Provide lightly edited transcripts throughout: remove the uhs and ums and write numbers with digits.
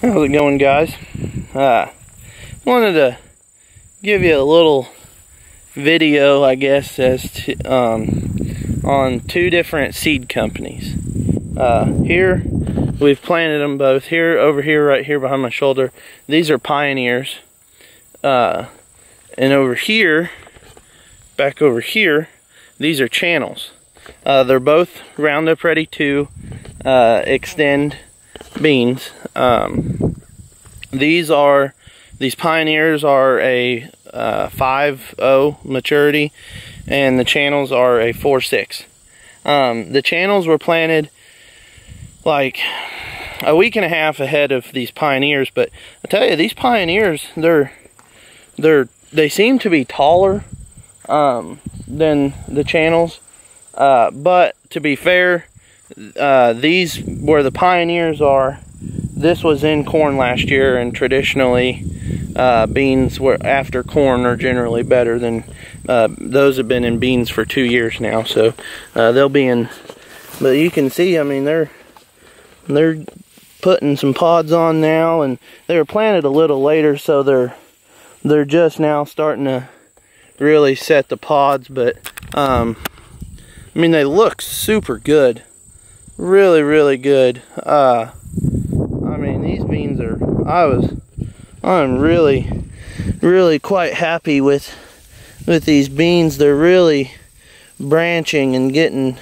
How's it going, guys? Wanted to give you a little video, I guess, as to, on two different seed companies. Here we've planted them both. Here, over here, right here behind my shoulder, these are Pioneers. And over here, back over here, these are Channels. They're both Roundup Ready 2 Xtend beans. These Pioneers are a 5.0 maturity, and the Channels are a 4.6. The Channels were planted like a week and a half ahead of these Pioneers, but I tell you, these Pioneers, they seem to be taller than the Channels, but to be fair, these where the Pioneers are, this was in corn last year, and traditionally beans were after corn are generally better than those have been in beans for 2 years now, so they'll be in. But you can see, I mean, they're putting some pods on now, and they were planted a little later, so they're just now starting to really set the pods. But I mean, they look super good, really good. I mean, these beans are, I'm really quite happy with these beans. They're really branching and getting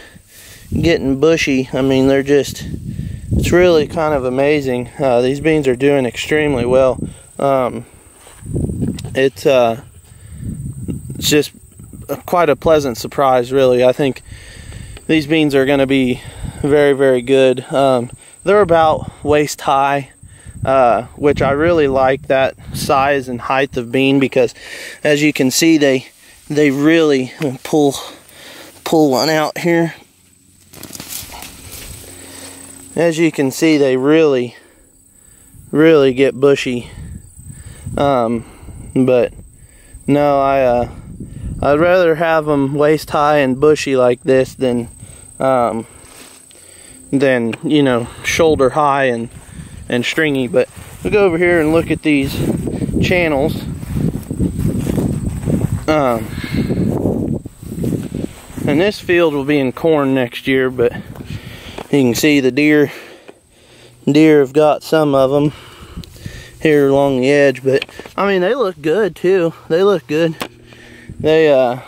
bushy. I mean, it's really kind of amazing. These beans are doing extremely well. It's just quite a pleasant surprise, really. I think these beans are going to be very good. They're about waist high, which I really like that size and height of bean, because as you can see, they really pull one out here. As you can see, they really get bushy. But no, I'd rather have them waist high and bushy like this than you know, shoulder high and stringy. But we'll go over here and look at these Channels. And this field will be in corn next year, but you can see the deer have got some of them here along the edge. But I mean, they look good too. They look good. They had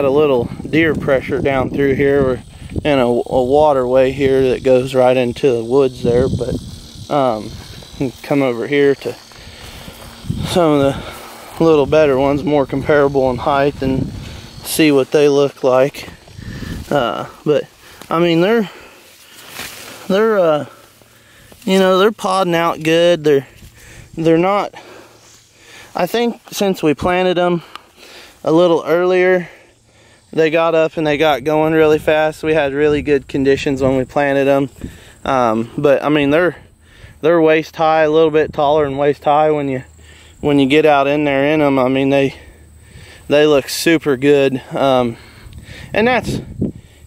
a little deer pressure down through here, and a waterway here that goes right into the woods there. But come over here to some of the little better ones, more comparable in height, and see what they look like. But I mean, they're you know, they're podding out good. They're not, I think since we planted them a little earlier, they got up and they got going really fast. We had really good conditions when we planted them. But I mean, they're waist high, a little bit taller than waist high when you get out in there in them. I mean, they look super good. And that's,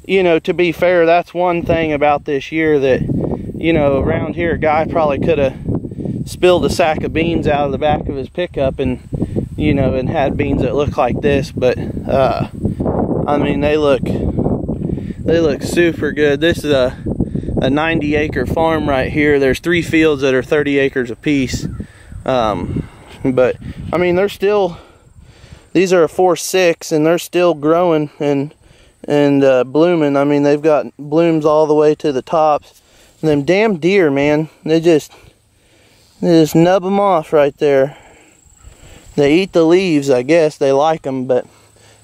you know, to be fair, that's one thing about this year that, you know, around here, a guy probably could have spilled a sack of beans out of the back of his pickup and, you know, and had beans that look like this. But I mean, they look super good. This is a 90-acre farm right here. There's 3 fields that are 30 acres apiece. But I mean, these are a 4.6, and they're still growing and blooming. I mean, they've got blooms all the way to the tops. And them damn deer, man, they just nub them off right there. They eat the leaves, I guess. They like them, but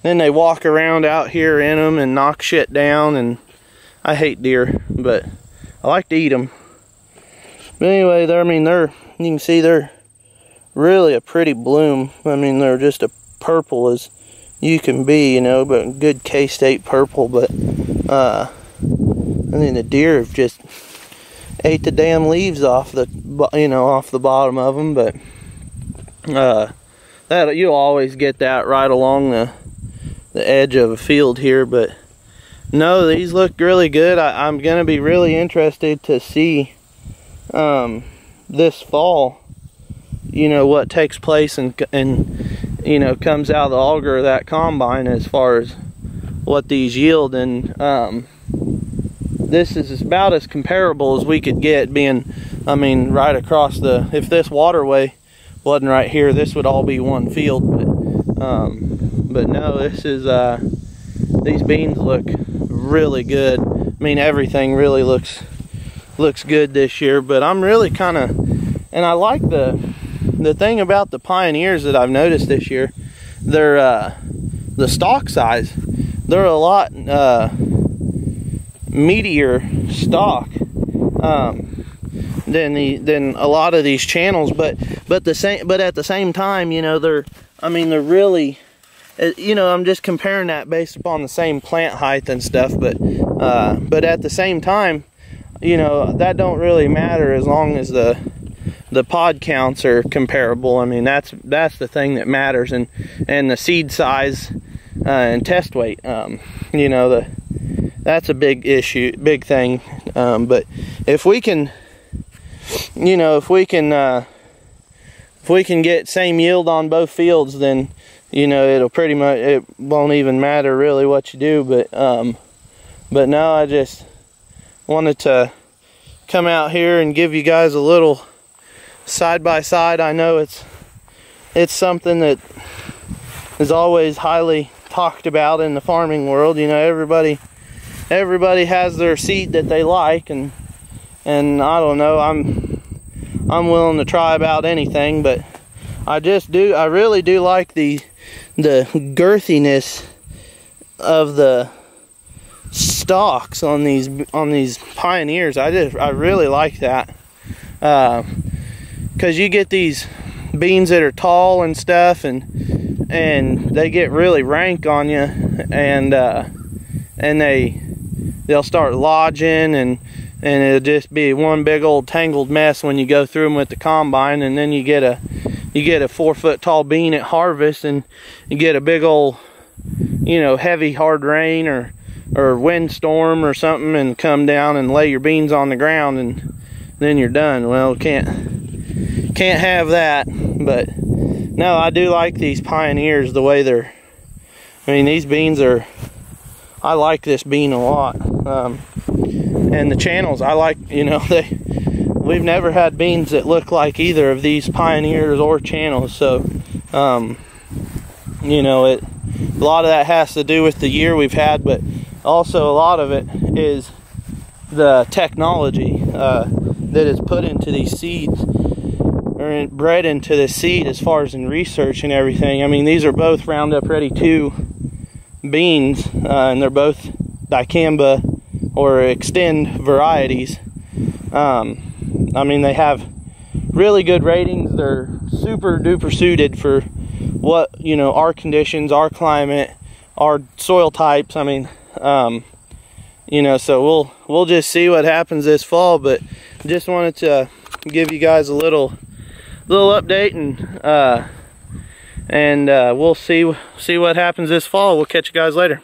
then they walk around out here in them and knock shit down. And I hate deer, but I like to eat them. But anyway, I mean, you can see they're really a pretty bloom. I mean, they're just a purple as you can be, you know, but good K-State purple. But I mean, the deer have just ate the damn leaves off the, you know, off the bottom of them. But that you'll always get that right along the edge of a field here. But no, these look really good. I'm gonna be really interested to see this fall, you know, what takes place and you know, comes out of the auger of that combine as far as what these yield. And this is about as comparable as we could get, being, I mean, right across the, if this waterway wasn't right here, this would all be one field. But no, this is, these beans look really good. I mean, everything really looks good this year. But I'm really kind of, and I like the thing about the Pioneers that I've noticed this year, they're the stalk size, they're a lot meatier stalk than a lot of these channels, but at the same time, you know, they're really, you know, I'm just comparing that based upon the same plant height and stuff, but at the same time, you know, that don't really matter as long as the pod counts are comparable. I mean, that's the thing that matters, and the seed size and test weight. You know, that's a big issue, big thing. But if we can, you know, if we can get same yield on both fields, then, you know, it'll pretty much, it won't even matter really what you do. But no, I just wanted to come out here and give you guys a little side by side. I know it's something that is always highly talked about in the farming world. You know, everybody has their seed that they like, and I don't know, I'm willing to try about anything, but I really do like the girthiness of the stalks on these Pioneers. I really like that, because you get these beans that are tall and stuff, and they get really rank on you, and they'll start lodging, and it'll just be one big old tangled mess when you go through them with the combine. And then you get a 4 foot tall bean at harvest, and you get a big old, you know, heavy hard rain or windstorm or something, and come down and lay your beans on the ground, and then you're done. Well, can't have that. But no, I do like these Pioneers, the way they're, I mean, these beans are, I like this bean a lot. And the channels, I like, you know, we've never had beans that look like either of these Pioneers or channels. So, you know, a lot of that has to do with the year we've had, but also a lot of it is the technology that is put into these seeds, or bred into the seed, as far as in research and everything. I mean, these are both Roundup Ready 2 beans, and they're both dicamba or extend varieties. I mean, they have really good ratings. They're super duper suited for what, you know, our conditions, our climate, our soil types. I mean, you know, so we'll just see what happens this fall. But just wanted to give you guys a little update, and we'll see what happens this fall. We'll catch you guys later.